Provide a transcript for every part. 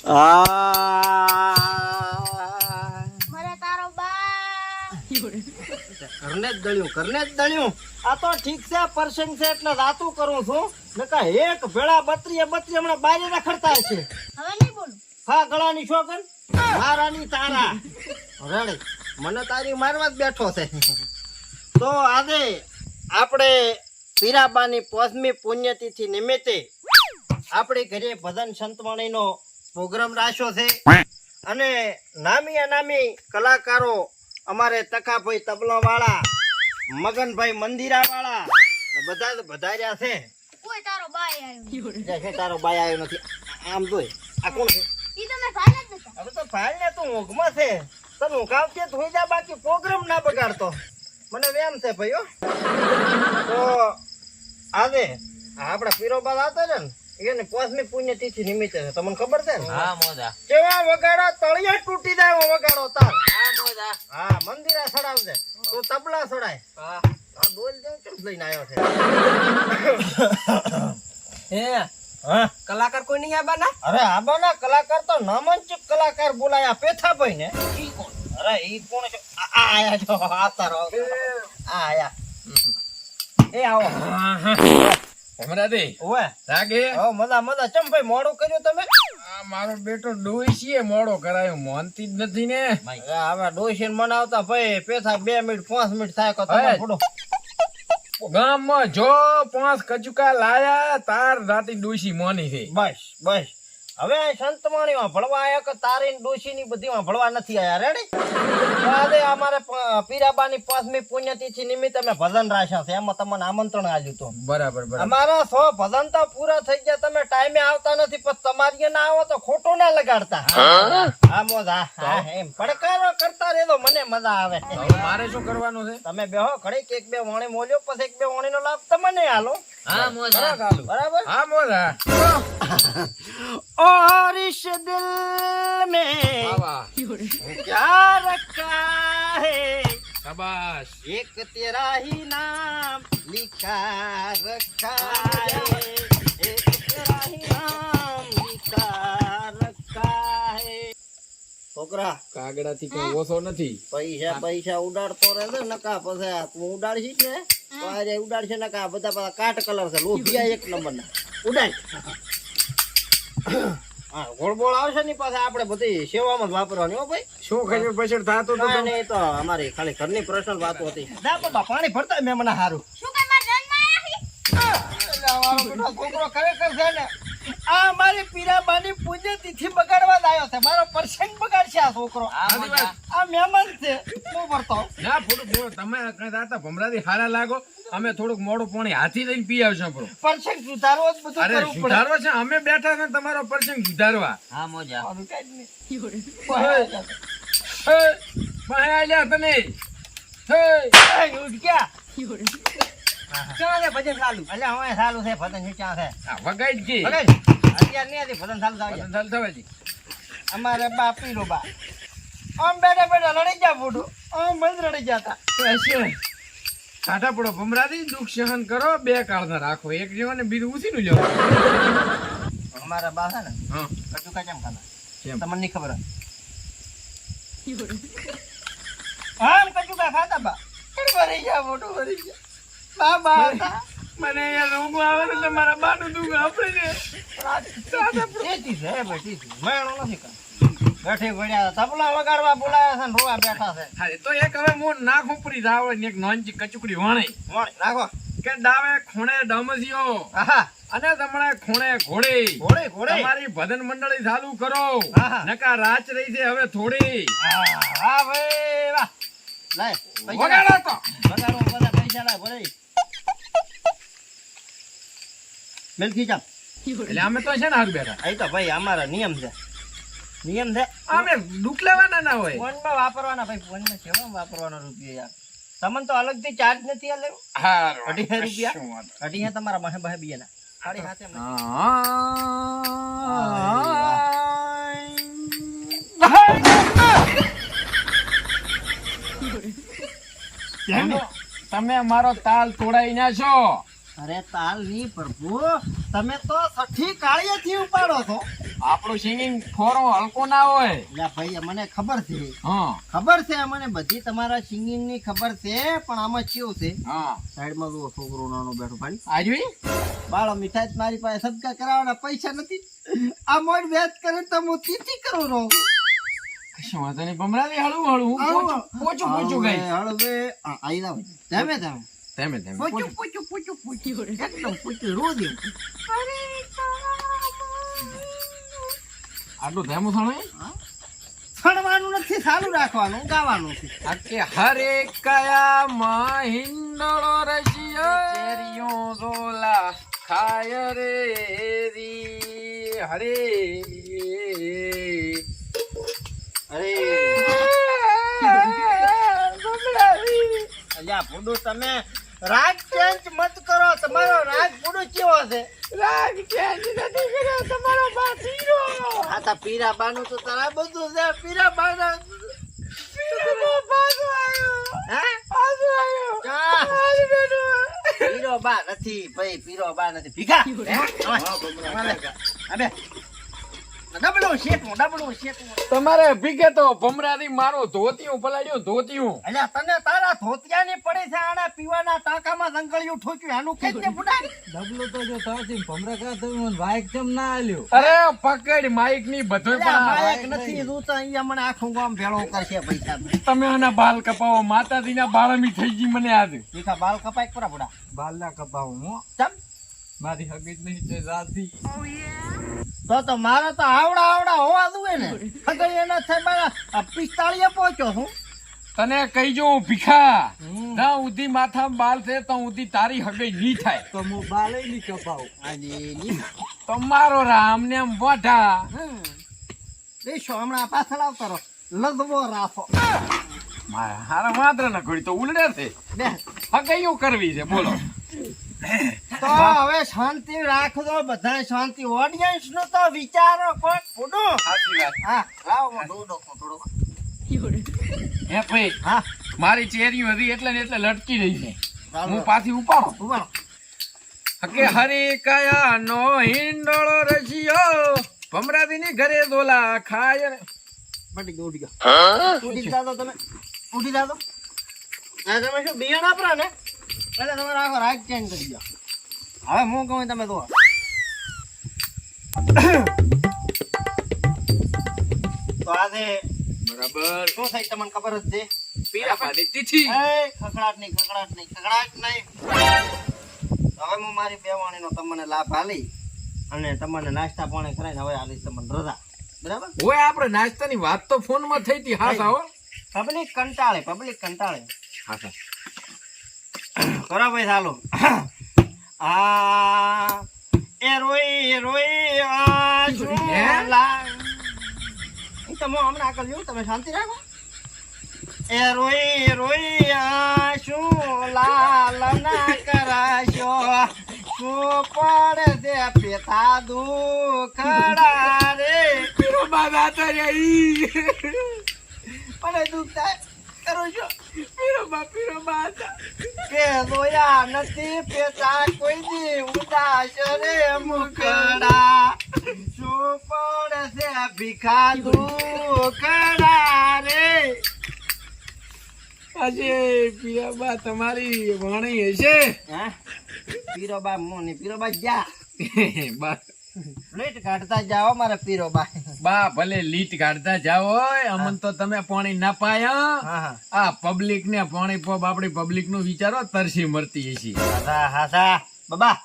મરે તારો બા કરને જ દળ્યું આ તો ઠીક છે પરસેન્ટ છે એટલે રાતું કરું છું નકા એક ભેળા બત્રીએ હમણાં બારે રખડતા હશે. હવે નહીં બોલું. હા ગળાની શોકન મારાની તારા રેડી મને તારી મારવા જ બેઠો છે. તો આજે આપણે પીરાબાની 5મી પુણ્યતિથિ નિમિત્તે આપણી ઘરે ભજન સંતવાણીનો પ્રોગ્રામ રાખ્યો છે અને નામી અનામી કલાકારો અમારે તકાભાઈ તબલા વાળા, મગનભાઈ મંદિરા વાળા બધા જ વધાર્યા છે. કોઈ તારો બાય આવ્યો. છે તારો બાય આવ્યો નથી. આમ જોઈ આ કોણ છે? ઈ તમે ભાઈ જ નતા. હવે તો ભાઈ ને તું ઊંઘમાં છે તને ઊંઘાવતી હોઈ જા બાકી પ્રોગ્રામ ના બગાડતો મને એમ છે ભાઈઓ. તો આજે આપડા પીરોબા હતા ને એને 5મી પુણ્યતિથિ નિમિત્તે છે તમને ખબર છે ને? હા મોજા કેવા વગાડો તળિયા તૂટી જાય એવો વગાડો તાર. હા મોજા હા મંદિરે સડાવજે તો તબલા સડાય. હા આ ડોલ જેમ કેમ લઈને આવ્યો છે? હે હા કલાકાર કોઈ નહીં આબાના અરે આબાના કલાકાર તો નામાંકિત કલાકાર બોલાયા પેથાભાઈ ને. અરે ઈ કોણ છે? આ આયા જો આ તારો આ આયા એ આવો હમણાં દે ઓએ રાગે હો મજા ચમ ભાઈ મોડું કર્યું તમે? આ મારો બેટો ડોઈસીએ મોડો કરાયો મોનતી જ નથી ને. હવે ડોશીને મનાવતા ભાઈ પેથા 2 મિનિટ 5 મિનિટ થાય તો તમે હે. ફોડો. ગામમાં જો 5 કચુકા લાયા તાર રાતી ડોઈસી મોની છે. બસ હવે આ સંતવાણીમાં ભળવા આયા કે તારી ડોશીની બધીમાં ભળવા નથી આયા. રેડી? આજે અમારે પીરાબાની 5મી પુણ્યતિથિ નિમિત્તે અમે ભજન રાખ્યા છે એમાં તમને આમંત્રણ આપ્યું હતું. બરાબર બરાબર અમારા 100 ભજન તો પૂરા થઈ ગયા તમે ટાઈમે આવતા નથી પણ તમારી ના આવો તો ખોટું ના લગાડતા. હા મોજ હા એમ પડકારો કરતા રહેજો મને મજા આવે. હવે મારે શું કરવાનું છે? તમે બેહો ઘડીક 1-2 વાણી મોલ્યો પછી 1-2 વાણીનો લાભ તમને હાલો. હા મોજા બરાબર? હા મોજા और इस दिल में આવા क्या रखा है શાબાશ एक तेरा ही नाम लिखा रखा है एक तेरा ही नाम लिखा रखा है. છોકરા કાગડાથી કઈ ઓછો નથી. પૈસા ઉડાડતો રહેશે નકા પછી આ તું ઉડાડશીશ ને તો આજે ઉડાડશે નકા બધા બધા કાટ કલર છે લોભિયા 1 નંબરના ઉડાડ. હા ગોળબોળ આવશે ને પાછા આપણે બધી સેવામાં જ વાપરવાની હો ભાઈ. શું ખબર પછડ થાતો તો કાંઈ નહીં, તો અમારી ખાલી ઘરની પર્સનલ વાતો હતી. જા બાબા પાણી ભરતા મેં મને હારું. શું કઈ માર જન્મ આયા છોકરો ખરેખર છે ને આ મારી પીરાબાની પુણ્યતિથિ બગાડવા જ આવ્યો છે. મારો પ્રસંગ બગાડશે આ છોકરો. આ મહેમાન છે હું ભરતો. ના ફોટો તમે કઈ દાતા ભમરાથી હારા લાગો. અમે થોડુંક મોડું પાણી હાથી લઈને પી આવશું આપણો પ્રસંગ સુધારવો જ બધું અરે કરવું પડે. સુધારવો છે અમે બેઠા છે તમારો પરસંગ સુધારવા. હા મોજા આનું કાંઈ જ નહીં. હે ભાઈ આલ્યા તને હે એ, ઉઠ ગયા. ચાલે ભજન ચાલુ. અલ્યા હવે ચાલુ છે ભજન ક્યાં છે? આ વગાઈ ગઈ ભગત, અત્યારે નહીં હતી ભજન ચાલુ થાય. ચાલ થવાજી અમારે બા પીરો બા આમ બેઠા લડી ગયા ફોટો આમ બંધ રડી ગયા હતા. કાઢા પડો ભમરાથી દુઃખ સહન કરો. 2 કાળના રાખો એક જેવો ને બીજું ઉસીનું લેવો. અમારા બા છે ને હા કચુકા કેમ ખાતા કેમ? તમને નહીં ખબર હોય? આમ કચુકા ખાતા બા ભરી ગયા ફોટો ભરી ગયા. બા બા હતા. મને યાર ઊંઘ આવે ને તમારા બાનું દુઃખ આપણે ને ટેટી છે બેટી છે મેણો નથી કાંઈ. બેઠી પડ્યા તબલા વગાડવા બોલાયા છે ને રોવા બેઠા છે. હા તો એક હવે મોન નાખ ઉપરી જાવ ને એક નોંચી કચુકડી વાણી મોણ નાખો. કે ડાવે ખૂણે ડમસિયો આહા અને તમને ખૂણે ઘોડી ઘોડે ઘોડે. તમારી ભજન મંડળી ચાલુ કરો. હા. નકા રાચ રહી છે હવે થોડી. વાહ ભાઈ વાહ. લાય પૈસા વગાડો તો વગાડો બધા પૈસા લાય ભરાઈ. મેલકી જામ. એટલે અમે તો છે ને હાર બેઠા અહીં તો ભાઈ અમારા નિયમ છે. અમે દુઃખ લેવાના ના હોય. ફોનમાં વાપરવાના ભાઈ. ફોનમાં કેવા વાપરવાનો રૂપિયો યાર. તમને તો અલગથી ચાર્જ નથી આ લેવો. હા 2.5 રૂપિયા 2.5 તમારા મહે બહે બીયાના 7.5 એમ. તમે મારો તાલ તોડાઈ ના છો. અરે તાલ ની પ્રભુ તમે તો સઠી કાળીએથી ઉપાડો છો. આપણું સિંગિંગ થોડો હલકો ના હોય. એટલે ભાઈ મને ખબર છે, હા ખબર છે મને બધી તમારા સિંગિંગ ની ખબર છે, પણ આમાં કેવું છે હા સાઈડમાં જુઓ છોકરો નાનો બેઠો ભાઈ આજવી બાળો મીઠાઈ મારી પાસે સદકા કરાવવાના પૈસા નથી. આ મોડ વ્યાજ કરે તો હું તીતી કરું રહું. કશું વાંધો નહીં ભમરાજી, હળવું હળવું પોચું પોચું ગઈ. હળવે આઈ જાવ ધમે ધમે ધેમે ધેમે પોચું પોચું પોચું પોચું એકદમ પોચું રોજ એવું. આટલું ધેમું થણું છણવાનું નથી, ચાલુ રાખવાનું, ગાવાનું છે. કે હરે કયા મહિન્દળો રશિયો ચેરિયો ઝોલા ખાય રે રી હરે અરે અલ્યા ભૂડું, તમે રાગ ચેન્જ મત કરો. તમારો રાગ ભૂડું કેવો છે? રાગ ચેન્જ નથી કર્યો તમારો બાપીરો. આ તો પીરા બાનું તો તારા બધું છે. પીરા બાના હે? ક્યાં? પીરો બા નથી ભાઈ, પીરો બા નથી. ભીખા અબે ડબલું શેકવું. તમારે ભીગે તો ભમરાથી મારો ધોતિયું પલાડ્યું ધોતિયું. અલ્યા તને તારા ધોતિયાની પડી છે. આના પીવાના ટાંકામાં દંગળિયું ઠોક્યું. આનું ખેંચે બુડા. ડબલું તો જો થાતી ભમરા કા તમે મને વાઈક કેમ ના આલ્યો? અરે પકડ માઈક ની બધો અલ્યા માયક નથી. તું તો અહીંયા મને આખું ગામ ભેળો કરશે પૈસા. તમે આના બાલ કપાવો. માતાજી ના બાળમી થઈ ગઈ મને આજે. ભીખા બાલ કપાય પરા બુડા. બાલના કપાવું હો, ચમ મારી હગી જ નહીં તે જાતી. તો મારે તો આવડા હોવા જોઈએ ને. અગર એના થાય મારા 45 પહોંચ્યો છું. તને કહી જો ભીખા, જ્યાં ઉધી માથા બાલ છે તો ઉધી તારી હગઈ નહીં થાય. તો હું બાલે નહીં કપાવું. તમારો રામ ને મોઢા દેશો હમણાં પાછળ આવતો રહો. લગવો રાખો. હારા માત્ર ન ઘડી તો ઉલડે છે. બે હગઈઓ કરવી છે બોલો. તો હવે શાંતિ રાખજો બધા. શાંતિ. ઓડિયન્સ નું તો વિચારો કોક ફૂડો. સાચી વાત. હા લાવો થોડો. હે ભાઈ, હા મારી ચેરી હતી એટલે ને એટલે લટકી રહી છે. ચાલો. હું પાછી ઉપાડો. ઉભા રહો. કે હરી કયા નો હિંડોળો રશિયો ભમરાદી ની ઘરે દોલા ખાય રે. બટી ગયો, ઉડી ગયો. ઉડી જાતો તમે. ઉડી જાતો. આ તમે શું બિયાણ આપરા ને એટલે તમારો આખો રાગ ચેન્જ કરી દો. હવે હું કહું તમે તો આજે બરાબર. શું થાય તમને ખબર જ છે. પીરા પાડી તીથી. એ ખખડાટ નહીં. હવે હું મારી બેવાણીનો તમને લાભ આલી અને તમને નાસ્તા પાણી કરાવીને હવે આલીશ તમને રજા. બરાબર? ઓય આપણે નાસ્તાની વાત તો ફોન માં થઈ હતી. હા સાવો. પબ્લિક કંટાળે. હા સા. કરો ભાઈ ચાલો. આ એ રોઈ આ ઝૂલા. ઈ તો હું હમણાં કર્યું. તમે શાંતિ રાખો. એ રોઈ આ શું લાલના કરાશો. શું પડે છે પેથા દુખડા રે. પીરો બાબા તો રહી. મને દુઃખ થાય કરું છું. પીરો બા કે દોયા નથી પેતા કોઈ દી ઉદાસ રે મુકડા. શું પડે છે ભીખા દુખડા રે. આજે પીરા બા તમારી વાણી હશે. હા પીરોબા મોની પીરોબા જા બા પ્લેટ કાઢતા જાઓ મારા પીરોબા. બા ભલે લીટ કાઢતા જાઓ. અમન તો તમે પાણી ના પાયા. હા આ પબ્લિક ને પાણી પબ આપણી પબ્લિક નું વિચારો તરસી મરતી હશે. હા બાબા.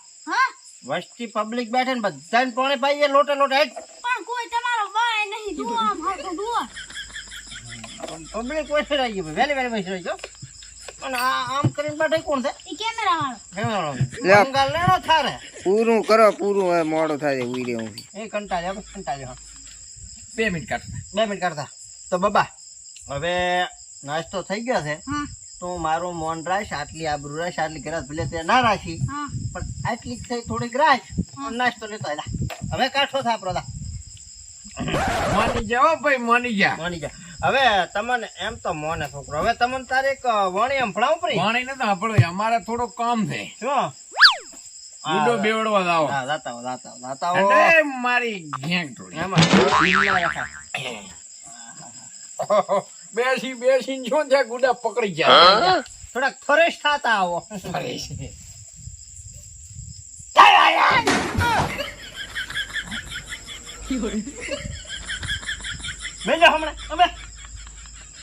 વસ્તી પબ્લિક બેઠે ને બધાને પાણી પાઈએ લોટે હેઠ. પણ કોઈ તમારો બાય નહીં જુઓ ભાગો જુઓ પબ્લિક બેઠી રહી ગયું. વેલી બેઠી રહી ગયો. અને આમ કરીને બેઠે કોણ છે? ઈ કેમેરા વાળો બંગાળ લેણો થારે. પૂરું કરો પૂરું હવે મોડું થાય ઉઈ રહ્યો હું. એ કંટાળ્યો. 2 મિનિટ કાઢતા. 2 મિનિટ કરતા. તો બાબા હવે નાસ્તો થઈ ગયો છે. હા તો મારું મોન રાખ. આટલી આબરૂ રાખ. આટલી ગરાસ ભલે તે ના રાખી હા પણ આટલી થઈ થોડીક રાખ. નાસ્તો લેતો આયલા. હવે કાઠો થા પ્રોદા. માની જાઓ ભાઈ, માની જા. માની જા. હવે તમને એમ તો મોને છોકરો. હવે તમને તારે એક વાણી સંભળાવું પડી. પાણી નથી આપણો. અમારે થોડું કામ છે. શું ગુડો બેવડવા લાવો હા જાતા હો જાતા હો અરે મારી ઘેંગ તોડી એમાં ઈલા રખાય. બેસી જો ત્યાં ગુડા પકડી ગયા થોડાક ફ્રેશ થતા આવો અરે છે. બેજો હમણાં હવે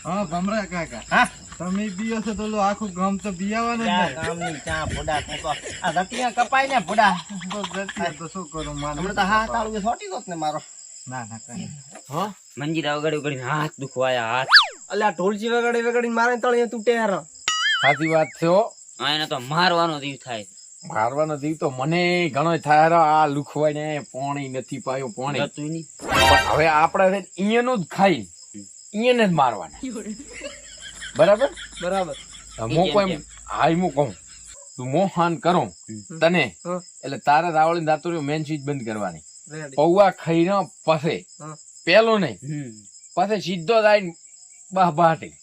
હા ભમરા કાકા હા તમે પીઓ છો તો ઓલું આખું ગામ તો પીવાનું જ ચા ને. ગામની ચા ભૂડા થતો આ ધતિયા કપાય ને ભૂડા તો જતી તો શું કરું મારે હમણાં તો હા તાળું છોટી દોત ને મારો ના ના કઈ મંજીરા વગાડી વગાડીને હાથ દુખવાયા હાથ. અલ્યા ઢોલજી વગાડી મારે તળિયે તૂટે યાર સાચી વાત છે હો. આ એને તો મારવાનો દીવ થાય છે. મારવાનો દીવ તો મને ઘણો થાય રો. આ લુખવાઈને પોણી નથી પાયો પોણી જતું નહીં. પણ હવે આપણે અહીંયાનું જ ખાઈ અહીંયાને જ મારવાના બરાબર બરાબર હું કોઈ હાઈ હું કહું તું મોહાન કરો તને એટલે તારે રાવળી દાતુરી મેન સ્વિચ બંધ કરવાની પૌવા ખાઈને પસે પેલો નહીં પછી સીધો જાય બહ બહાટી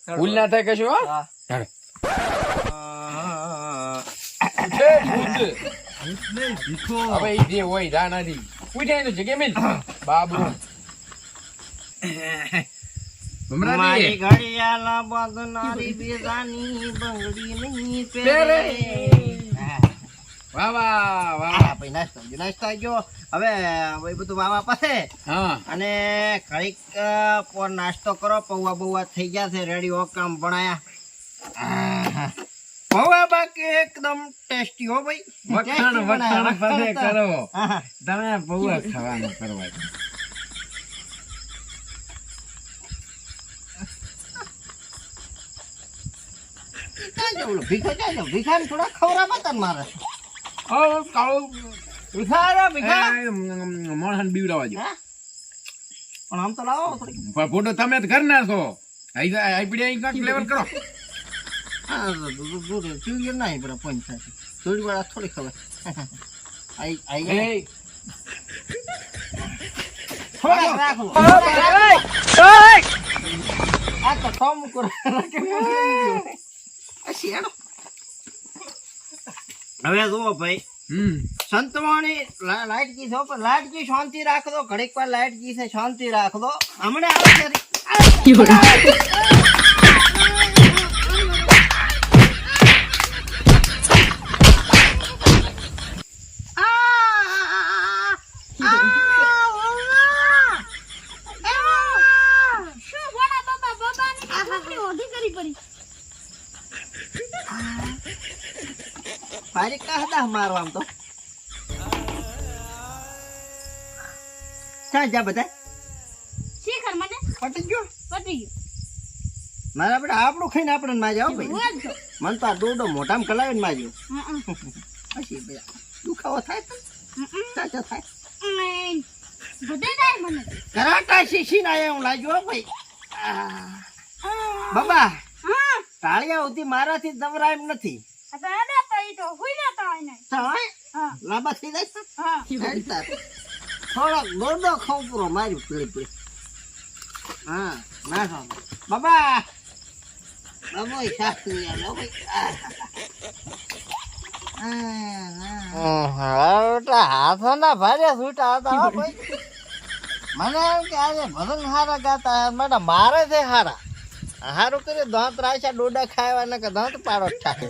ભૂલ ના થાય કશું હા હવે ઈ જે હોય રાણા દી ઉઠાય તો જગ્યા મિલ બાબુ મારી ઘડિયાળ બાંધનારી બેજાની બંગડી નહીં પહેરે વાહ વાહ વાહ હા ભાઈ નાસ્તા ગયો હવે બધું વાવા પાસે હા અને ઘડીક પોર નાસ્તો કરો પૌવા બૌવા થઈ ગયા છે રેડી ઓકામ ભણાયા પૌવા બાકી એકદમ ટેસ્ટી હો ભાઈ વખાણ વખાણ પાસે કરો હા તમે પૌવા ખાવાનું કરવા ભીખા થોડા ખવડાવવા હતા ને મારે કાળો ભીખા મોહન બીવડાવા જો હા? પણ આમ તો લાવો થોડી પણ ફોટો તમે જ કરી નાખો આઈ પીડી અહીં કાંક ફ્લેવર કરો ચૂડીઓ ના બરા પંચ થાય થોડી વાર થોડી ખબર આઈ એ થોડાક રાખો આ તો થોમ કરો હવે જુઓ ભાઈ સંતવાણી લાઈટ કી છો પણ લાઈટ કી શાંતિ રાખો ઘડીક વાર લાઈટ કી છે શાંતિ રાખો હમણાં આવે શું ભણા બાબા બાબાની છોકરી ઓઢી કરી પડી મારી કાહદા મારો આમ તો ક્યાં જા બધા શીખર મને પટી ગયો પટી ગયું મારા બેટા આપણું ખાઈને આપણે માં જાવ ભાઈ રોજ તો મને તો આ ડોડો મોઢામાં કલાવીને માં જાવ હમ પછી ભાઈ દુખાવો થાય તો ચાચા થાય બધે જાય મને કરાટા શીશી ના હું લાગ્યો હો ભાઈ બાબા હા તાળિયા ઉધી મારાથી દવરાય એમ નથી આ તો એડા તો ઈ તો હુઈ જતા હોય ને ચાય હા લાંબા થઈ જાય છે? હા હેડતા. થોડોક દોડો ખાવ પૂરો મારી પીળી પીળી હા ના ખાવ બાબા બાબા શાસ્ત્રી આલો ભાઈ હાથો ના ભારે છૂટા હતા હો ભાઈ મને એમ કે આજે ભજન હારા ગાતા મેડમ મારે છે હારા હારું કર્યું દાંત રાખ્યા ડોડા ખાવા ને કે દાંત પાડો થાય